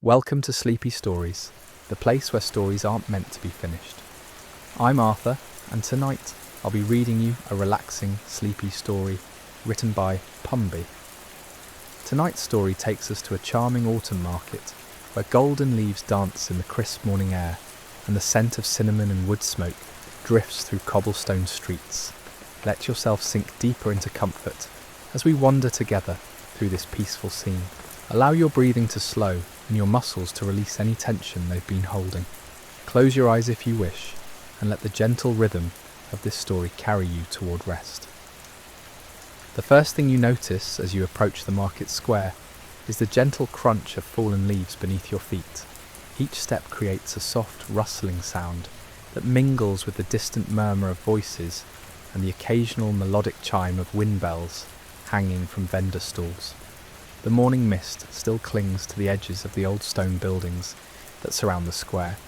Welcome to Sleepy Stories, the place where stories aren't meant to be finished. I'm Arthur, and tonight I'll be reading you a relaxing, sleepy story written by Pumby. Tonight's story takes us to a charming autumn market where golden leaves dance in the crisp morning air and the scent of cinnamon and wood smoke drifts through cobblestone streets. Let yourself sink deeper into comfort as we wander together through this peaceful scene. Allow your breathing to slow and your muscles to release any tension they've been holding. Close your eyes if you wish, and let the gentle rhythm of this story carry you toward rest. The first thing you notice as you approach the market square is the gentle crunch of fallen leaves beneath your feet. Each step creates a soft rustling sound that mingles with the distant murmur of voices and the occasional melodic chime of wind bells hanging from vendor stalls. The morning mist still clings to the edges of the old stone buildings that surround the square,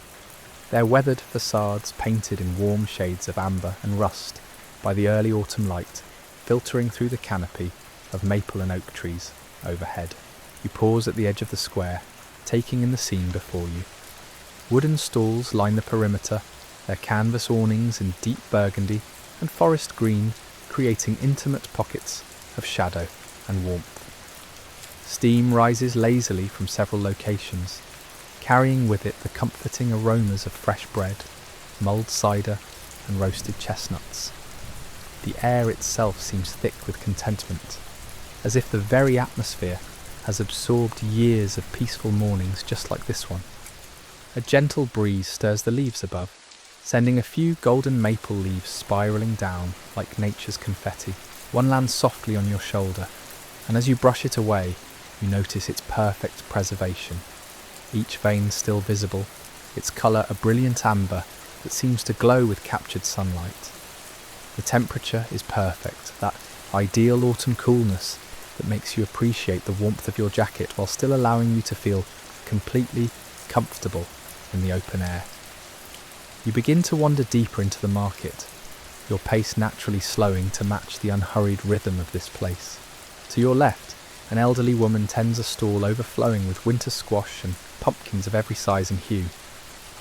their weathered facades painted in warm shades of amber and rust by the early autumn light filtering through the canopy of maple and oak trees overhead. You pause at the edge of the square, taking in the scene before you. Wooden stalls line the perimeter, their canvas awnings in deep burgundy and forest green creating intimate pockets of shadow and warmth. Steam rises lazily from several locations, carrying with it the comforting aromas of fresh bread, mulled cider, and roasted chestnuts. The air itself seems thick with contentment, as if the very atmosphere has absorbed years of peaceful mornings just like this one. A gentle breeze stirs the leaves above, sending a few golden maple leaves spiralling down like nature's confetti. One lands softly on your shoulder, and as you brush it away, you notice its perfect preservation. Each vein still visible, its colour a brilliant amber that seems to glow with captured sunlight. The temperature is perfect, that ideal autumn coolness that makes you appreciate the warmth of your jacket while still allowing you to feel completely comfortable in the open air. You begin to wander deeper into the market, your pace naturally slowing to match the unhurried rhythm of this place. To your left, an elderly woman tends a stall overflowing with winter squash and pumpkins of every size and hue.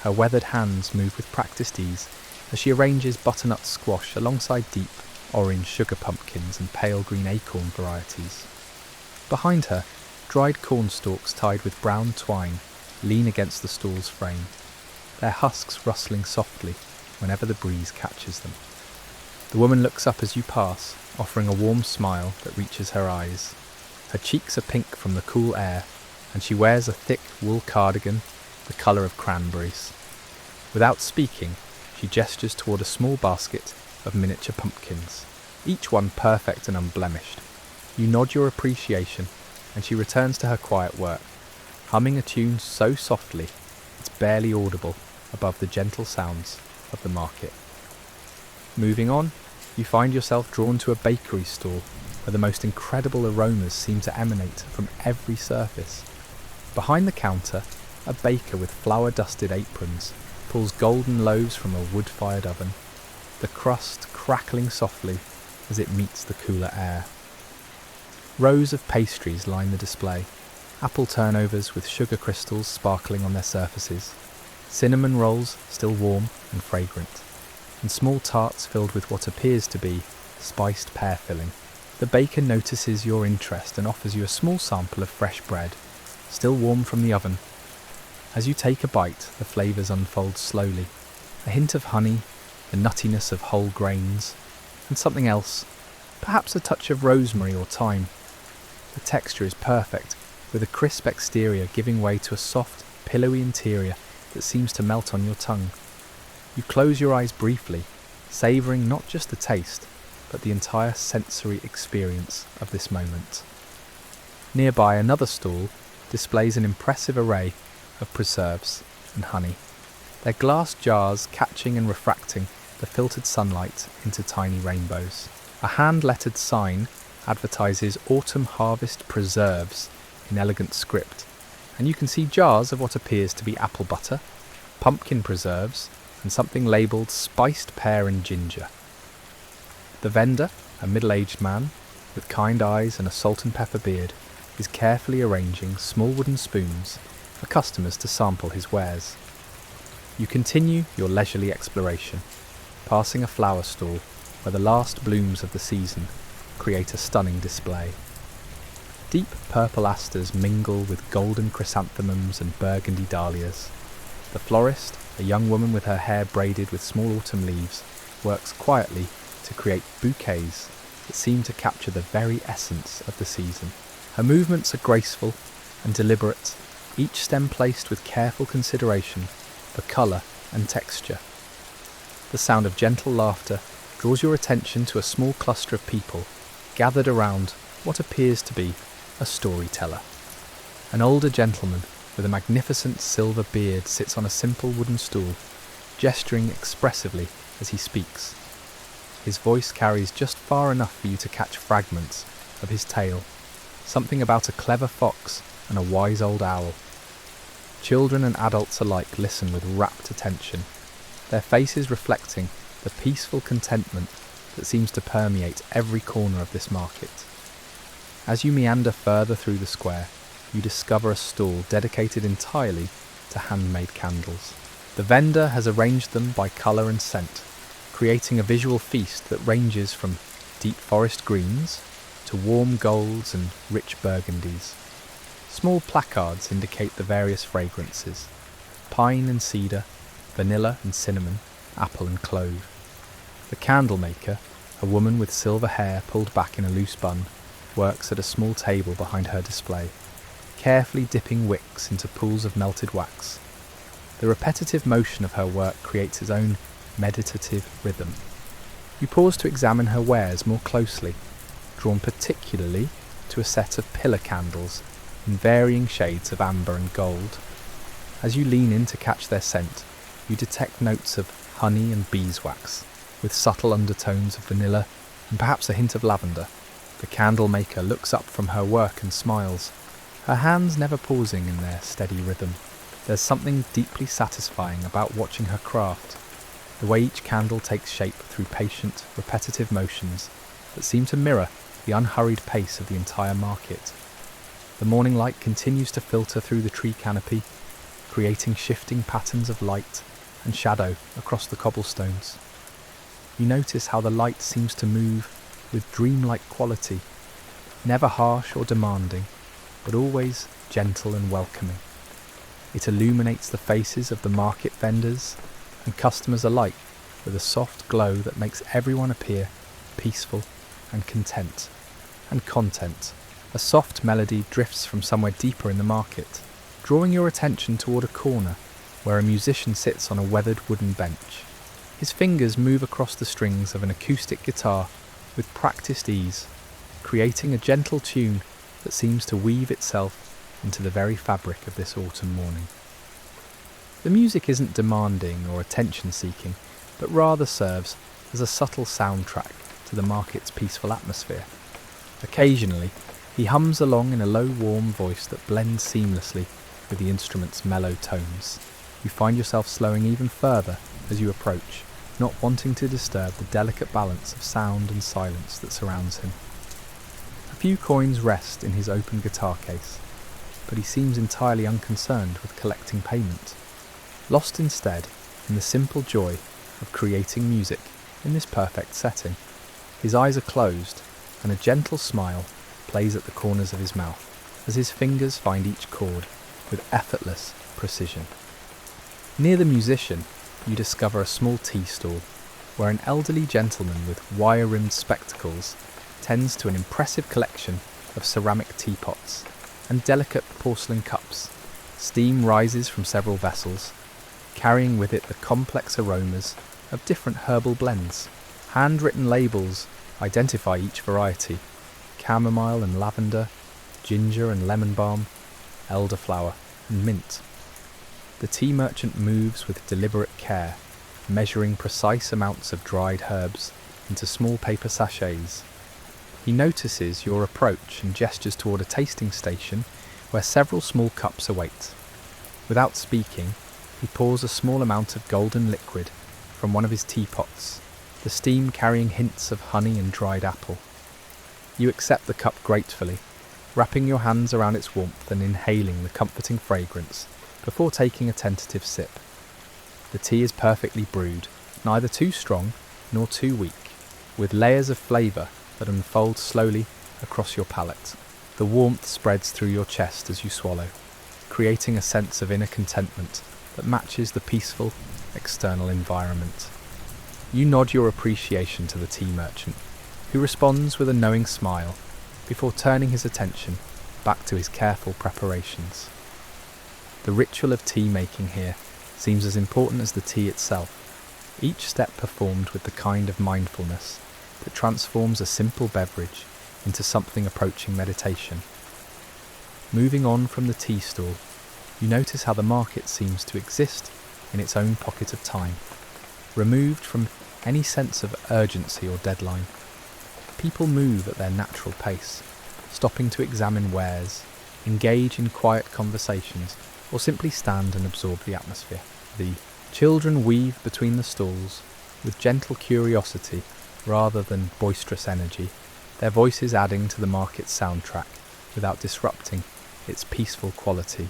Her weathered hands move with practiced ease as she arranges butternut squash alongside deep orange sugar pumpkins and pale green acorn varieties. Behind her, dried corn stalks tied with brown twine lean against the stall's frame, their husks rustling softly whenever the breeze catches them. The woman looks up as you pass, offering a warm smile that reaches her eyes. Her cheeks are pink from the cool air, and she wears a thick wool cardigan the colour of cranberries. Without speaking, she gestures toward a small basket of miniature pumpkins, each one perfect and unblemished. You nod your appreciation, and she returns to her quiet work, humming a tune so softly it's barely audible above the gentle sounds of the market. Moving on, you find yourself drawn to a bakery stall where the most incredible aromas seem to emanate from every surface. Behind the counter, a baker with flour-dusted aprons pulls golden loaves from a wood-fired oven, the crust crackling softly as it meets the cooler air. Rows of pastries line the display, apple turnovers with sugar crystals sparkling on their surfaces, cinnamon rolls still warm and fragrant, and small tarts filled with what appears to be spiced pear filling. The baker notices your interest and offers you a small sample of fresh bread, still warm from the oven. As you take a bite, the flavours unfold slowly. A hint of honey, the nuttiness of whole grains, and something else, perhaps a touch of rosemary or thyme. The texture is perfect, with a crisp exterior giving way to a soft, pillowy interior that seems to melt on your tongue. You close your eyes briefly, savouring not just the taste, but the entire sensory experience of this moment. Nearby, another stall displays an impressive array of preserves and honey, their glass jars catching and refracting the filtered sunlight into tiny rainbows. A hand-lettered sign advertises autumn harvest preserves in elegant script, and you can see jars of what appears to be apple butter, pumpkin preserves, and something labelled spiced pear and ginger. The vendor, a middle-aged man, with kind eyes and a salt and pepper beard, is carefully arranging small wooden spoons for customers to sample his wares. You continue your leisurely exploration, passing a flower stall where the last blooms of the season create a stunning display. Deep purple asters mingle with golden chrysanthemums and burgundy dahlias. The florist, a young woman with her hair braided with small autumn leaves, works quietly to create bouquets that seem to capture the very essence of the season. Her movements are graceful and deliberate, each stem placed with careful consideration for colour and texture. The sound of gentle laughter draws your attention to a small cluster of people gathered around what appears to be a storyteller. An older gentleman with a magnificent silver beard sits on a simple wooden stool, gesturing expressively as he speaks. His voice carries just far enough for you to catch fragments of his tale, something about a clever fox and a wise old owl. Children and adults alike listen with rapt attention, their faces reflecting the peaceful contentment that seems to permeate every corner of this market. As you meander further through the square, you discover a stall dedicated entirely to handmade candles. The vendor has arranged them by colour and scent, creating a visual feast that ranges from deep forest greens to warm golds and rich burgundies. Small placards indicate the various fragrances: pine and cedar, vanilla and cinnamon, apple and clove. The candle maker, a woman with silver hair pulled back in a loose bun, works at a small table behind her display, carefully dipping wicks into pools of melted wax. The repetitive motion of her work creates its own meditative rhythm. You pause to examine her wares more closely, drawn particularly to a set of pillar candles in varying shades of amber and gold. As you lean in to catch their scent, you detect notes of honey and beeswax, with subtle undertones of vanilla and perhaps a hint of lavender. The candle maker looks up from her work and smiles, her hands never pausing in their steady rhythm. There's something deeply satisfying about watching her craft, the way each candle takes shape through patient, repetitive motions that seem to mirror the unhurried pace of the entire market. The morning light continues to filter through the tree canopy, creating shifting patterns of light and shadow across the cobblestones. You notice how the light seems to move with dreamlike quality, never harsh or demanding, but always gentle and welcoming. It illuminates the faces of the market vendors and customers alike with a soft glow that makes everyone appear peaceful and content. And content. A soft melody drifts from somewhere deeper in the market, drawing your attention toward a corner where a musician sits on a weathered wooden bench. His fingers move across the strings of an acoustic guitar with practiced ease, creating a gentle tune that seems to weave itself into the very fabric of this autumn morning. The music isn't demanding or attention-seeking, but rather serves as a subtle soundtrack to the market's peaceful atmosphere. Occasionally, he hums along in a low, warm voice that blends seamlessly with the instrument's mellow tones. You find yourself slowing even further as you approach, not wanting to disturb the delicate balance of sound and silence that surrounds him. A few coins rest in his open guitar case, but he seems entirely unconcerned with collecting payment, lost instead in the simple joy of creating music in this perfect setting. His eyes are closed, and a gentle smile plays at the corners of his mouth as his fingers find each chord with effortless precision. Near the musician, you discover a small tea stall where an elderly gentleman with wire-rimmed spectacles tends to an impressive collection of ceramic teapots and delicate porcelain cups. Steam rises from several vessels, carrying with it the complex aromas of different herbal blends. Handwritten labels identify each variety: chamomile and lavender, ginger and lemon balm, elderflower and mint. The tea merchant moves with deliberate care, measuring precise amounts of dried herbs into small paper sachets. He notices your approach and gestures toward a tasting station where several small cups await. Without speaking, he pours a small amount of golden liquid from one of his teapots, the steam carrying hints of honey and dried apple. You accept the cup gratefully, wrapping your hands around its warmth and inhaling the comforting fragrance before taking a tentative sip. The tea is perfectly brewed, neither too strong nor too weak, with layers of flavour that unfold slowly across your palate. The warmth spreads through your chest as you swallow, creating a sense of inner contentment that matches the peaceful external environment. You nod your appreciation to the tea merchant, who responds with a knowing smile before turning his attention back to his careful preparations. The ritual of tea making here seems as important as the tea itself, each step performed with the kind of mindfulness that transforms a simple beverage into something approaching meditation. Moving on from the tea stall, you notice how the market seems to exist in its own pocket of time, removed from any sense of urgency or deadline. People move at their natural pace, stopping to examine wares, engage in quiet conversations, or simply stand and absorb the atmosphere. The children weave between the stalls with gentle curiosity rather than boisterous energy, their voices adding to the market's soundtrack without disrupting its peaceful quality.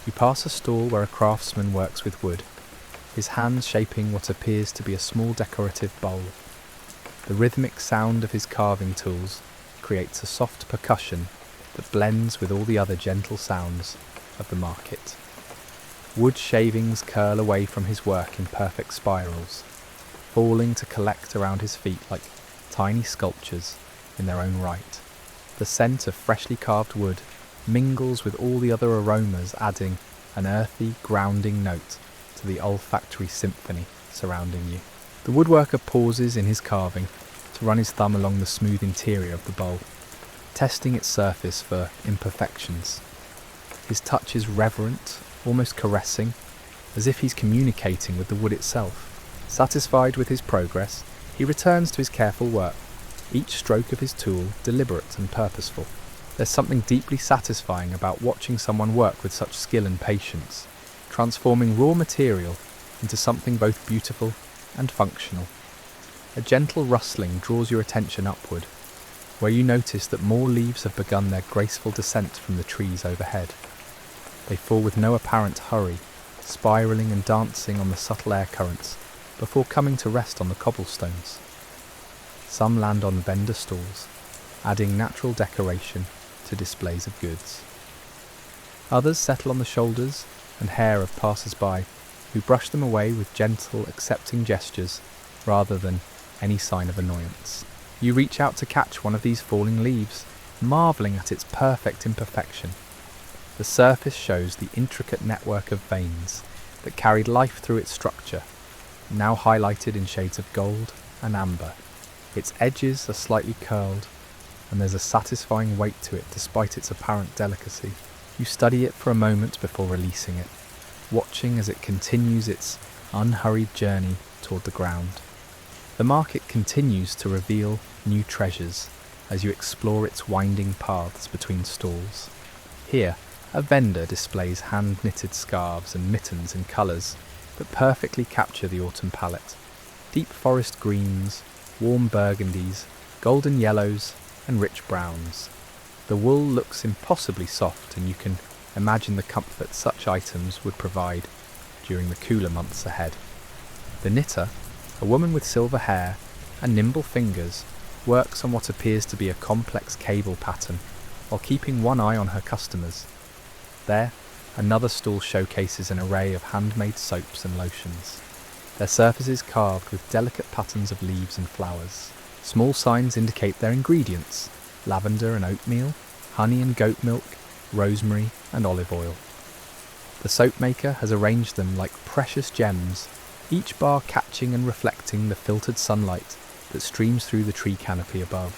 You pass a stall where a craftsman works with wood, his hands shaping what appears to be a small decorative bowl. The rhythmic sound of his carving tools creates a soft percussion that blends with all the other gentle sounds of the market. Wood shavings curl away from his work in perfect spirals, falling to collect around his feet like tiny sculptures in their own right. The scent of freshly carved wood mingles with all the other aromas, adding an earthy, grounding note to the olfactory symphony surrounding you. The woodworker pauses in his carving to run his thumb along the smooth interior of the bowl, testing its surface for imperfections. His touch is reverent, almost caressing, as if he's communicating with the wood itself. Satisfied with his progress, he returns to his careful work, each stroke of his tool deliberate and purposeful. There's something deeply satisfying about watching someone work with such skill and patience, transforming raw material into something both beautiful and functional. A gentle rustling draws your attention upward, where you notice that more leaves have begun their graceful descent from the trees overhead. They fall with no apparent hurry, spiralling and dancing on the subtle air currents before coming to rest on the cobblestones. Some land on vendor stalls, adding natural decoration to displays of goods. Others settle on the shoulders and hair of passers-by, who brush them away with gentle, accepting gestures rather than any sign of annoyance. You reach out to catch one of these falling leaves, marvelling at its perfect imperfection. The surface shows the intricate network of veins that carried life through its structure, now highlighted in shades of gold and amber. Its edges are slightly curled, and there's a satisfying weight to it despite its apparent delicacy. You study it for a moment before releasing it, watching as it continues its unhurried journey toward the ground. The market continues to reveal new treasures as you explore its winding paths between stalls. Here, a vendor displays hand-knitted scarves and mittens in colours that perfectly capture the autumn palette. Deep forest greens, warm burgundies, golden yellows, and rich browns. The wool looks impossibly soft, and you can imagine the comfort such items would provide during the cooler months ahead. The knitter, a woman with silver hair and nimble fingers, works on what appears to be a complex cable pattern while keeping one eye on her customers. There, another stall showcases an array of handmade soaps and lotions, their surfaces carved with delicate patterns of leaves and flowers. Small signs indicate their ingredients: lavender and oatmeal, honey and goat milk, rosemary and olive oil. The soap maker has arranged them like precious gems, each bar catching and reflecting the filtered sunlight that streams through the tree canopy above.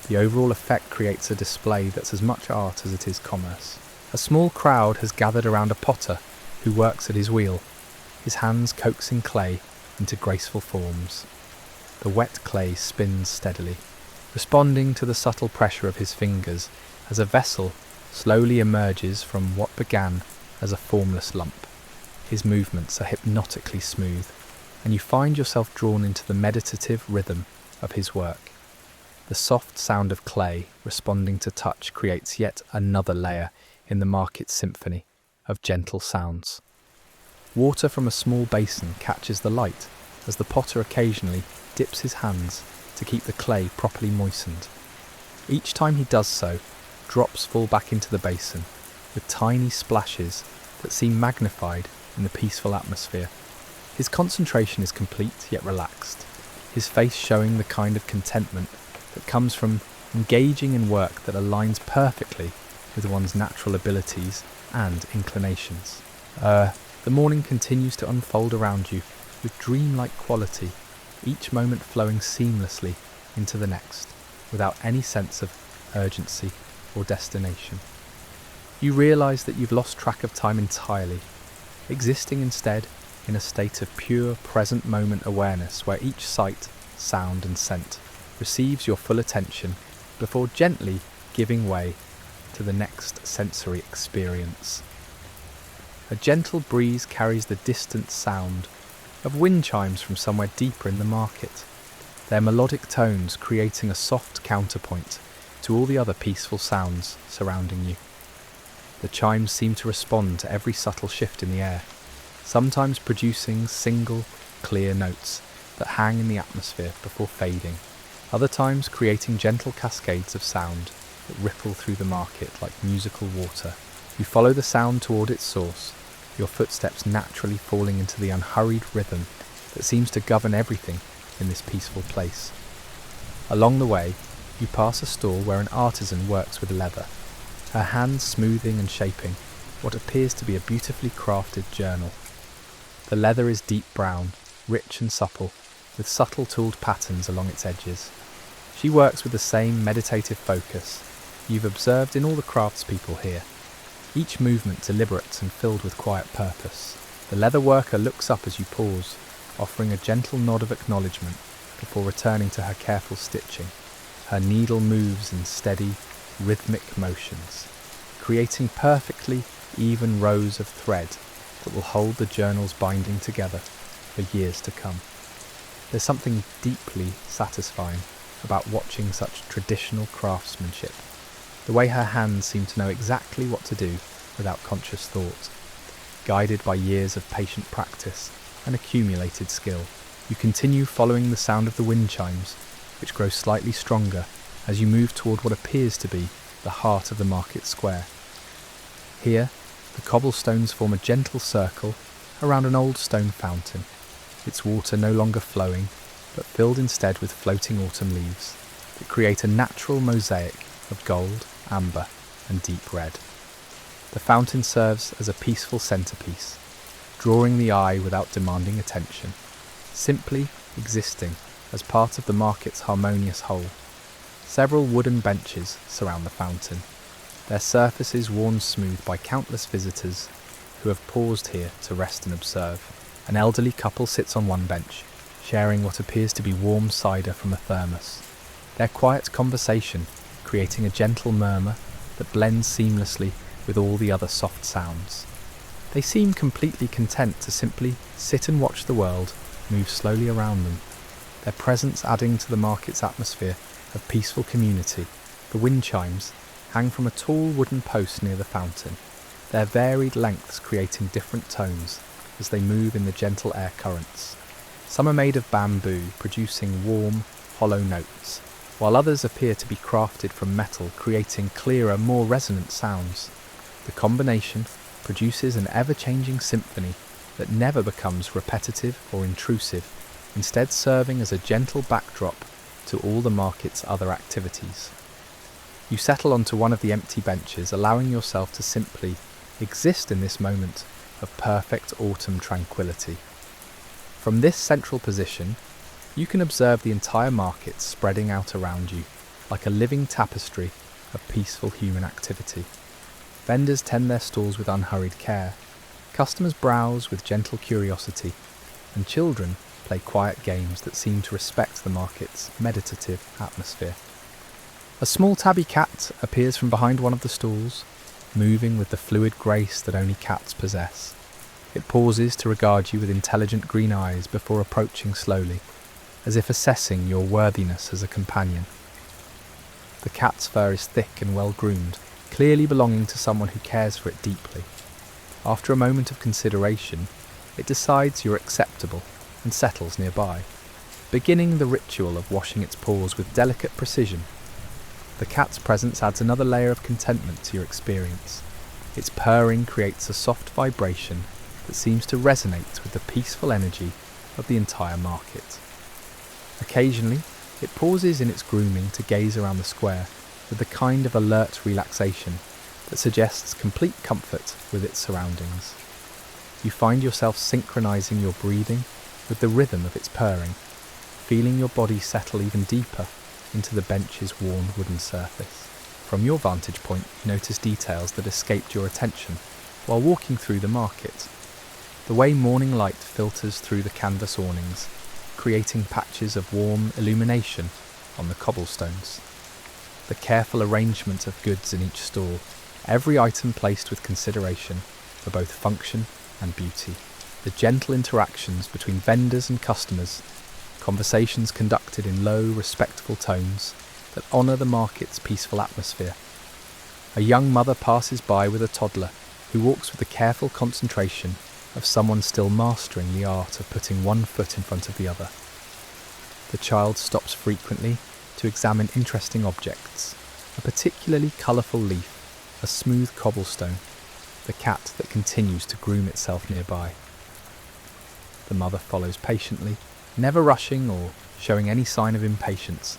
The overall effect creates a display that's as much art as it is commerce. A small crowd has gathered around a potter who works at his wheel, his hands coaxing clay into graceful forms. The wet clay spins steadily, responding to the subtle pressure of his fingers as a vessel slowly emerges from what began as a formless lump. His movements are hypnotically smooth, and you find yourself drawn into the meditative rhythm of his work. The soft sound of clay responding to touch creates yet another layer in the market's symphony of gentle sounds. Water from a small basin catches the light as the potter occasionally dips his hands to keep the clay properly moistened. Each time he does so, drops fall back into the basin with tiny splashes that seem magnified in the peaceful atmosphere. His concentration is complete yet relaxed, his face showing the kind of contentment that comes from engaging in work that aligns perfectly with one's natural abilities and inclinations. The morning continues to unfold around you with dreamlike quality, each moment flowing seamlessly into the next, without any sense of urgency or destination. You realise that you've lost track of time entirely, existing instead in a state of pure present moment awareness where each sight, sound and scent receives your full attention before gently giving way to the next sensory experience. A gentle breeze carries the distant sound of wind chimes from somewhere deeper in the market, their melodic tones creating a soft counterpoint to all the other peaceful sounds surrounding you. The chimes seem to respond to every subtle shift in the air, sometimes producing single, clear notes that hang in the atmosphere before fading, other times creating gentle cascades of sound that ripple through the market like musical water. You follow the sound toward its source, your footsteps naturally falling into the unhurried rhythm that seems to govern everything in this peaceful place. Along the way, you pass a stall where an artisan works with leather, her hands smoothing and shaping what appears to be a beautifully crafted journal. The leather is deep brown, rich and supple, with subtle tooled patterns along its edges. She works with the same meditative focus you've observed in all the craftspeople here, each movement deliberate and filled with quiet purpose. The leather worker looks up as you pause, offering a gentle nod of acknowledgement before returning to her careful stitching. Her needle moves in steady, rhythmic motions, creating perfectly even rows of thread that will hold the journal's binding together for years to come. There's something deeply satisfying about watching such traditional craftsmanship, the way her hands seem to know exactly what to do without conscious thought. Guided by years of patient practice and accumulated skill, you continue following the sound of the wind chimes, which grow slightly stronger as you move toward what appears to be the heart of the market square. Here, the cobblestones form a gentle circle around an old stone fountain, its water no longer flowing, but filled instead with floating autumn leaves that create a natural mosaic of gold, amber, and deep red. The fountain serves as a peaceful centerpiece, drawing the eye without demanding attention, simply existing as part of the market's harmonious whole. Several wooden benches surround the fountain, their surfaces worn smooth by countless visitors who have paused here to rest and observe. An elderly couple sits on one bench, sharing what appears to be warm cider from a thermos, their quiet conversation creating a gentle murmur that blends seamlessly with all the other soft sounds. They seem completely content to simply sit and watch the world move slowly around them, their presence adding to the market's atmosphere of peaceful community. The wind chimes hang from a tall wooden post near the fountain, their varied lengths creating different tones as they move in the gentle air currents. Some are made of bamboo, producing warm, hollow notes, while others appear to be crafted from metal, creating clearer, more resonant sounds. The combination produces an ever-changing symphony that never becomes repetitive or intrusive, instead serving as a gentle backdrop to all the market's other activities. You settle onto one of the empty benches, allowing yourself to simply exist in this moment of perfect autumn tranquility. From this central position, you can observe the entire market spreading out around you, like a living tapestry of peaceful human activity. Vendors tend their stalls with unhurried care, customers browse with gentle curiosity, and children play quiet games that seem to respect the market's meditative atmosphere. A small tabby cat appears from behind one of the stalls, moving with the fluid grace that only cats possess. It pauses to regard you with intelligent green eyes before approaching slowly, as if assessing your worthiness as a companion. The cat's fur is thick and well groomed, clearly belonging to someone who cares for it deeply. After a moment of consideration, it decides you're acceptable and settles nearby, beginning the ritual of washing its paws with delicate precision. The cat's presence adds another layer of contentment to your experience. Its purring creates a soft vibration that seems to resonate with the peaceful energy of the entire market. Occasionally, it pauses in its grooming to gaze around the square with the kind of alert relaxation that suggests complete comfort with its surroundings. You find yourself synchronizing your breathing with the rhythm of its purring, feeling your body settle even deeper into the bench's worn wooden surface. From your vantage point, you notice details that escaped your attention while walking through the market. The way morning light filters through the canvas awnings, creating patches of warm illumination on the cobblestones. The careful arrangement of goods in each stall, every item placed with consideration for both function and beauty. The gentle interactions between vendors and customers, conversations conducted in low, respectful tones that honour the market's peaceful atmosphere. A young mother passes by with a toddler who walks with the careful concentration of someone still mastering the art of putting one foot in front of the other. The child stops frequently to examine interesting objects, a particularly colourful leaf, a smooth cobblestone, the cat that continues to groom itself nearby. The mother follows patiently, never rushing or showing any sign of impatience,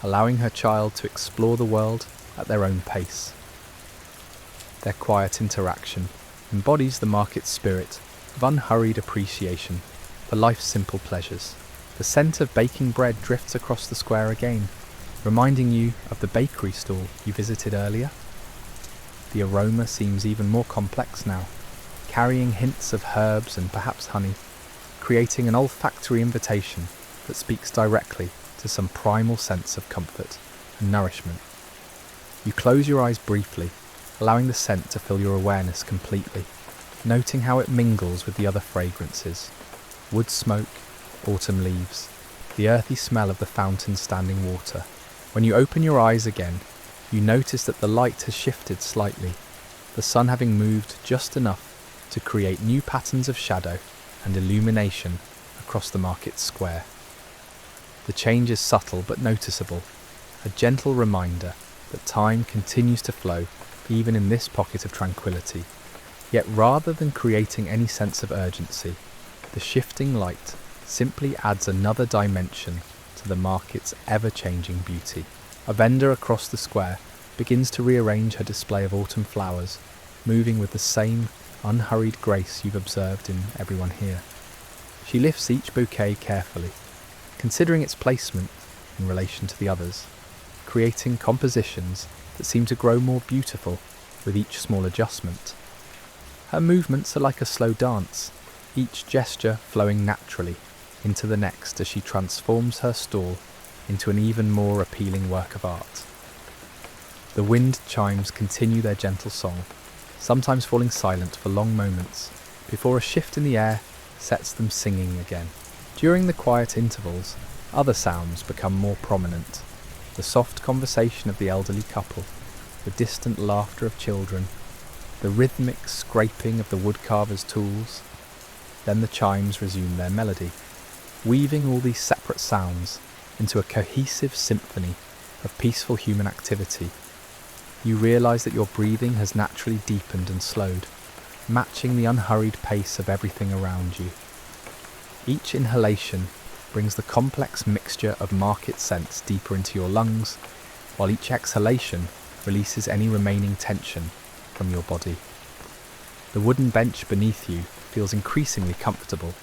allowing her child to explore the world at their own pace. Their quiet interaction embodies the market's spirit of unhurried appreciation for life's simple pleasures. The scent of baking bread drifts across the square again, reminding you of the bakery stall you visited earlier. The aroma seems even more complex now, carrying hints of herbs and perhaps honey, creating an olfactory invitation that speaks directly to some primal sense of comfort and nourishment. You close your eyes briefly, allowing the scent to fill your awareness completely, noting how it mingles with the other fragrances: wood smoke, autumn leaves, the earthy smell of the fountain's standing water. When you open your eyes again, you notice that the light has shifted slightly, the sun having moved just enough to create new patterns of shadow and illumination across the market square. The change is subtle but noticeable, a gentle reminder that time continues to flow even in this pocket of tranquility. Yet rather than creating any sense of urgency, the shifting light simply adds another dimension to the market's ever-changing beauty. A vendor across the square begins to rearrange her display of autumn flowers, moving with the same unhurried grace you've observed in everyone here. She lifts each bouquet carefully, considering its placement in relation to the others, creating compositions that seem to grow more beautiful with each small adjustment. Her movements are like a slow dance, each gesture flowing naturally into the next as she transforms her stall into an even more appealing work of art. The wind chimes continue their gentle song, sometimes falling silent for long moments before a shift in the air sets them singing again. During the quiet intervals, other sounds become more prominent: the soft conversation of the elderly couple, the distant laughter of children, the rhythmic scraping of the woodcarver's tools. Then the chimes resume their melody, weaving all these separate sounds into a cohesive symphony of peaceful human activity. You realise that your breathing has naturally deepened and slowed, matching the unhurried pace of everything around you. Each inhalation brings the complex mixture of market scents deeper into your lungs, while each exhalation releases any remaining tension from your body. The wooden bench beneath you feels increasingly comfortable,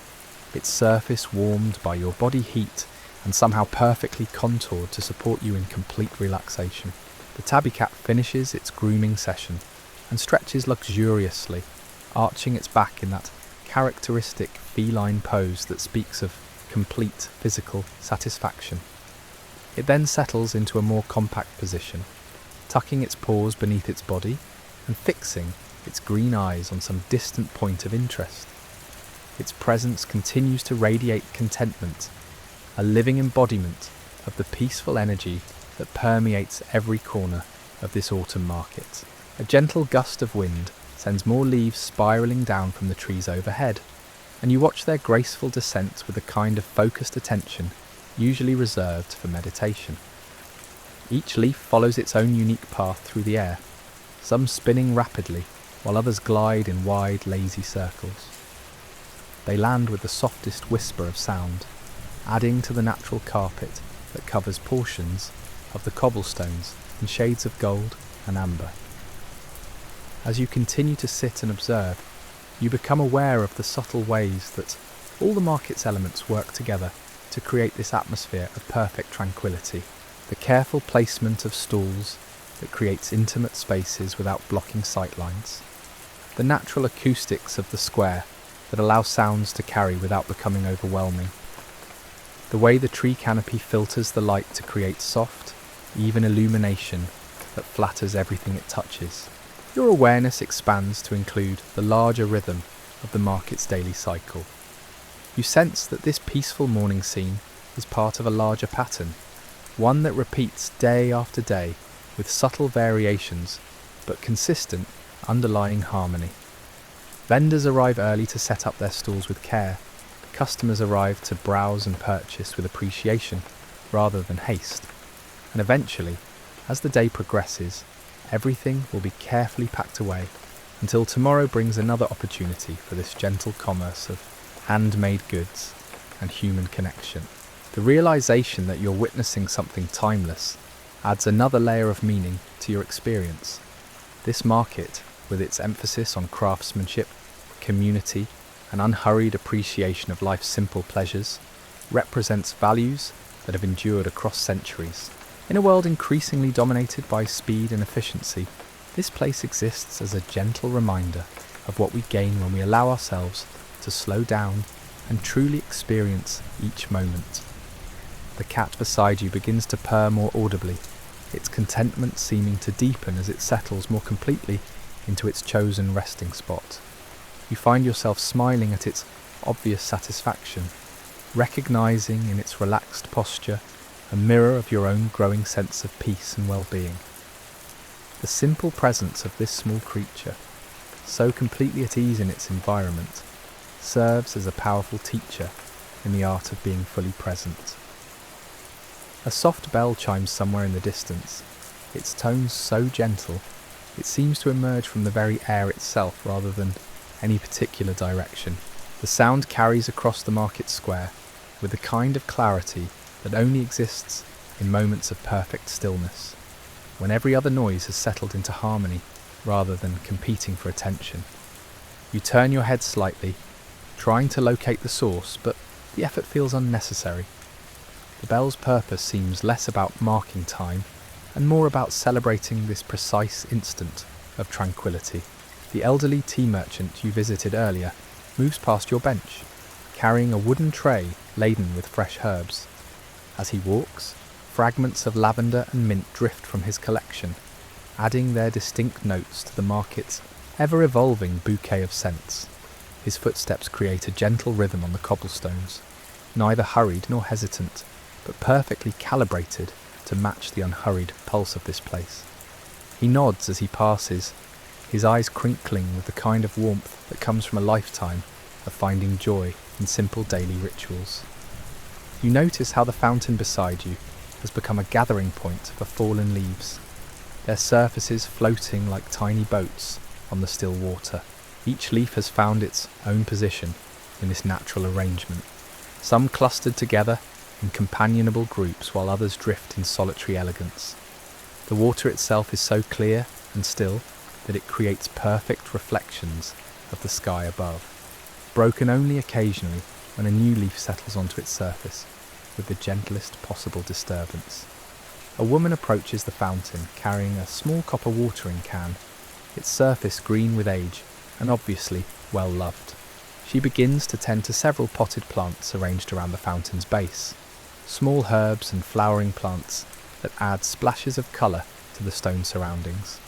its surface warmed by your body heat and somehow perfectly contoured to support you in complete relaxation. The tabby cat finishes its grooming session and stretches luxuriously, arching its back in that characteristic feline pose that speaks of complete physical satisfaction. It then settles into a more compact position, tucking its paws beneath its body and fixing its green eyes on some distant point of interest. Its presence continues to radiate contentment, a living embodiment of the peaceful energy that permeates every corner of this autumn market. A gentle gust of wind sends more leaves spiralling down from the trees overhead, and you watch their graceful descent with a kind of focused attention usually reserved for meditation. Each leaf follows its own unique path through the air, some spinning rapidly, while others glide in wide, lazy circles. They land with the softest whisper of sound, adding to the natural carpet that covers portions of the cobblestones in shades of gold and amber. As you continue to sit and observe, you become aware of the subtle ways that all the market's elements work together to create this atmosphere of perfect tranquility. The careful placement of stalls that creates intimate spaces without blocking sightlines. The natural acoustics of the square that allow sounds to carry without becoming overwhelming. The way the tree canopy filters the light to create soft, even illumination that flatters everything it touches. Your awareness expands to include the larger rhythm of the market's daily cycle. You sense that this peaceful morning scene is part of a larger pattern, one that repeats day after day with subtle variations but consistent underlying harmony. Vendors arrive early to set up their stalls with care. Customers arrive to browse and purchase with appreciation rather than haste. And eventually, as the day progresses, everything will be carefully packed away until tomorrow brings another opportunity for this gentle commerce of handmade goods and human connection. The realization that you're witnessing something timeless adds another layer of meaning to your experience. This market, with its emphasis on craftsmanship, community, and unhurried appreciation of life's simple pleasures, represents values that have endured across centuries. In a world increasingly dominated by speed and efficiency, this place exists as a gentle reminder of what we gain when we allow ourselves to slow down and truly experience each moment. The cat beside you begins to purr more audibly, its contentment seeming to deepen as it settles more completely into its chosen resting spot. You find yourself smiling at its obvious satisfaction, recognizing in its relaxed posture a mirror of your own growing sense of peace and well-being. The simple presence of this small creature, so completely at ease in its environment, serves as a powerful teacher in the art of being fully present. A soft bell chimes somewhere in the distance, its tones so gentle it seems to emerge from the very air itself rather than any particular direction. The sound carries across the market square with the kind of clarity that only exists in moments of perfect stillness, when every other noise has settled into harmony rather than competing for attention. You turn your head slightly, trying to locate the source, but the effort feels unnecessary. The bell's purpose seems less about marking time and more about celebrating this precise instant of tranquility. The elderly tea merchant you visited earlier moves past your bench, carrying a wooden tray laden with fresh herbs. As he walks, fragments of lavender and mint drift from his collection, adding their distinct notes to the market's ever-evolving bouquet of scents. His footsteps create a gentle rhythm on the cobblestones, neither hurried nor hesitant, but perfectly calibrated to match the unhurried pulse of this place. He nods as he passes, his eyes crinkling with the kind of warmth that comes from a lifetime of finding joy in simple daily rituals. You notice how the fountain beside you has become a gathering point for fallen leaves, their surfaces floating like tiny boats on the still water. Each leaf has found its own position in this natural arrangement, some clustered together in companionable groups while others drift in solitary elegance. The water itself is so clear and still that it creates perfect reflections of the sky above, broken only occasionally when a new leaf settles onto its surface with the gentlest possible disturbance. A woman approaches the fountain carrying a small copper watering can, its surface green with age and obviously well loved. She begins to tend to several potted plants arranged around the fountain's base, small herbs and flowering plants that add splashes of colour to the stone surroundings.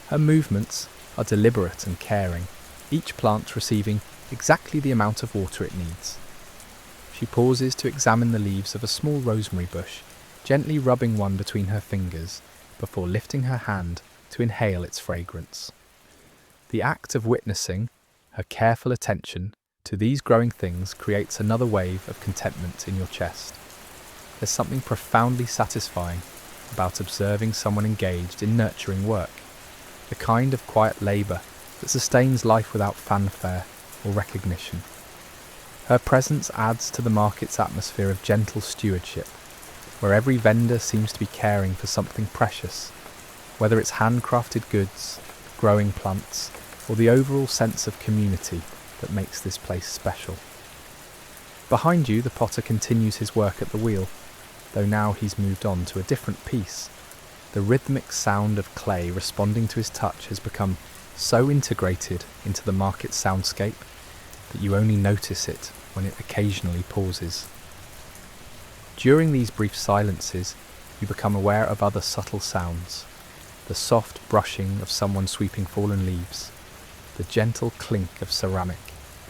Her movements are deliberate and caring, each plant receiving exactly the amount of water it needs. She pauses to examine the leaves of a small rosemary bush, gently rubbing one between her fingers before lifting her hand to inhale its fragrance. The act of witnessing her careful attention to these growing things creates another wave of contentment in your chest. There's something profoundly satisfying about observing someone engaged in nurturing work, the kind of quiet labour that sustains life without fanfare or recognition. Her presence adds to the market's atmosphere of gentle stewardship, where every vendor seems to be caring for something precious, whether it's handcrafted goods, growing plants, or the overall sense of community that makes this place special. Behind you, the potter continues his work at the wheel, though now he's moved on to a different piece. The rhythmic sound of clay responding to his touch has become so integrated into the market soundscape that you only notice it when it occasionally pauses. During these brief silences, you become aware of other subtle sounds: the soft brushing of someone sweeping fallen leaves, the gentle clink of ceramic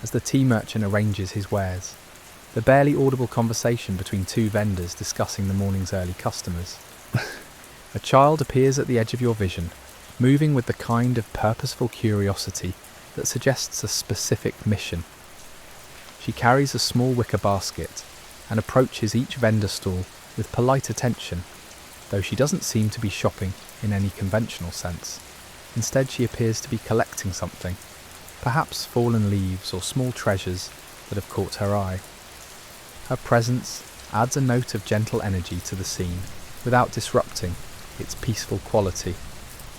as the tea merchant arranges his wares, the barely audible conversation between two vendors discussing the morning's early customers. A child appears at the edge of your vision, moving with the kind of purposeful curiosity that suggests a specific mission. She carries a small wicker basket and approaches each vendor stall with polite attention, though she doesn't seem to be shopping in any conventional sense. Instead, she appears to be collecting something, perhaps fallen leaves or small treasures that have caught her eye. Her presence adds a note of gentle energy to the scene, without disrupting its peaceful quality.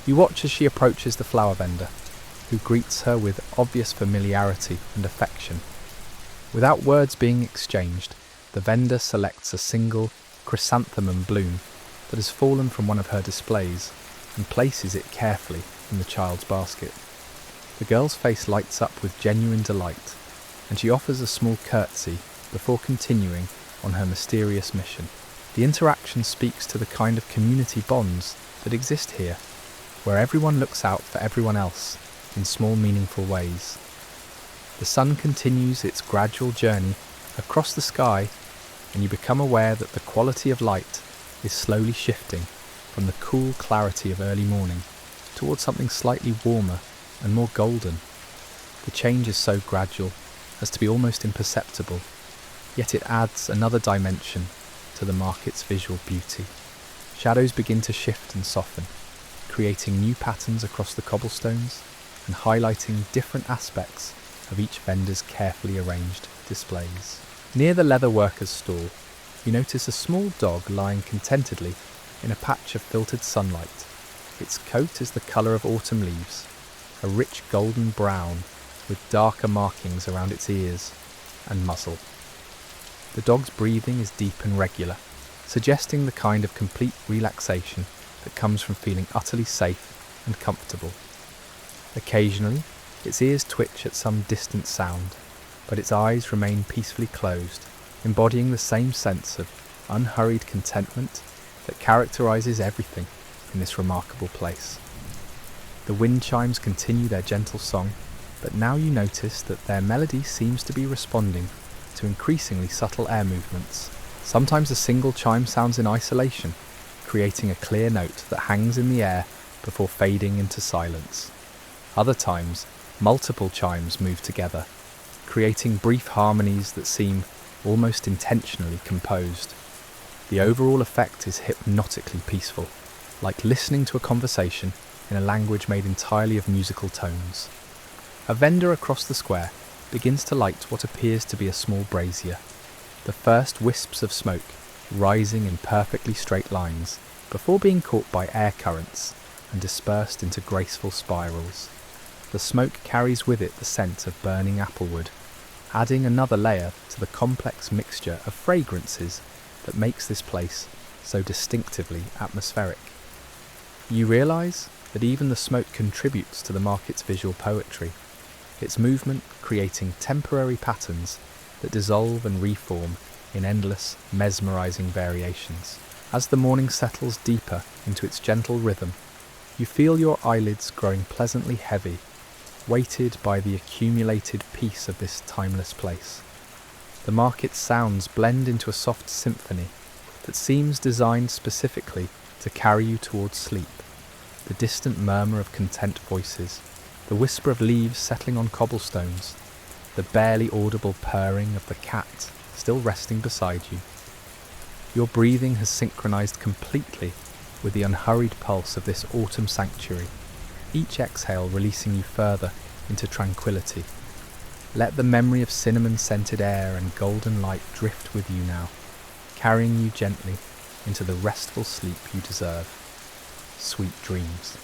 You watch as she approaches the flower vendor, who greets her with obvious familiarity and affection. Without words being exchanged, the vendor selects a single chrysanthemum bloom that has fallen from one of her displays and places it carefully in the child's basket. The girl's face lights up with genuine delight, and she offers a small curtsy before continuing on her mysterious mission. The interaction speaks to the kind of community bonds that exist here, where everyone looks out for everyone else in small, meaningful ways. The sun continues its gradual journey across the sky, and you become aware that the quality of light is slowly shifting from the cool clarity of early morning towards something slightly warmer and more golden. The change is so gradual as to be almost imperceptible, yet it adds another dimension to the market's visual beauty. Shadows begin to shift and soften, creating new patterns across the cobblestones and highlighting different aspects of each vendor's carefully arranged displays. Near the leather worker's stall, you notice a small dog lying contentedly in a patch of filtered sunlight. Its coat is the colour of autumn leaves, a rich golden brown with darker markings around its ears and muzzle. The dog's breathing is deep and regular, suggesting the kind of complete relaxation that comes from feeling utterly safe and comfortable. Occasionally, its ears twitch at some distant sound, but its eyes remain peacefully closed, embodying the same sense of unhurried contentment that characterises everything in this remarkable place. The wind chimes continue their gentle song, but now you notice that their melody seems to be responding to increasingly subtle air movements. Sometimes a single chime sounds in isolation, creating a clear note that hangs in the air before fading into silence. Other times, multiple chimes move together, creating brief harmonies that seem almost intentionally composed. The overall effect is hypnotically peaceful, like listening to a conversation in a language made entirely of musical tones. A vendor across the square begins to light what appears to be a small brazier, the first wisps of smoke rising in perfectly straight lines before being caught by air currents and dispersed into graceful spirals. The smoke carries with it the scent of burning applewood, adding another layer to the complex mixture of fragrances that makes this place so distinctively atmospheric. You realise that even the smoke contributes to the market's visual poetry, its movement creating temporary patterns that dissolve and reform in endless, mesmerising variations. As the morning settles deeper into its gentle rhythm, you feel your eyelids growing pleasantly heavy, weighted by the accumulated peace of this timeless place. The market's sounds blend into a soft symphony, that seems designed specifically to carry you towards sleep. The distant murmur of content voices, the whisper of leaves settling on cobblestones, the barely audible purring of the cat still resting beside you. Your breathing has synchronized completely with the unhurried pulse of this autumn sanctuary, each exhale releasing you further into tranquility. Let the memory of cinnamon-scented air and golden light drift with you now, carrying you gently into the restful sleep you deserve. Sweet dreams.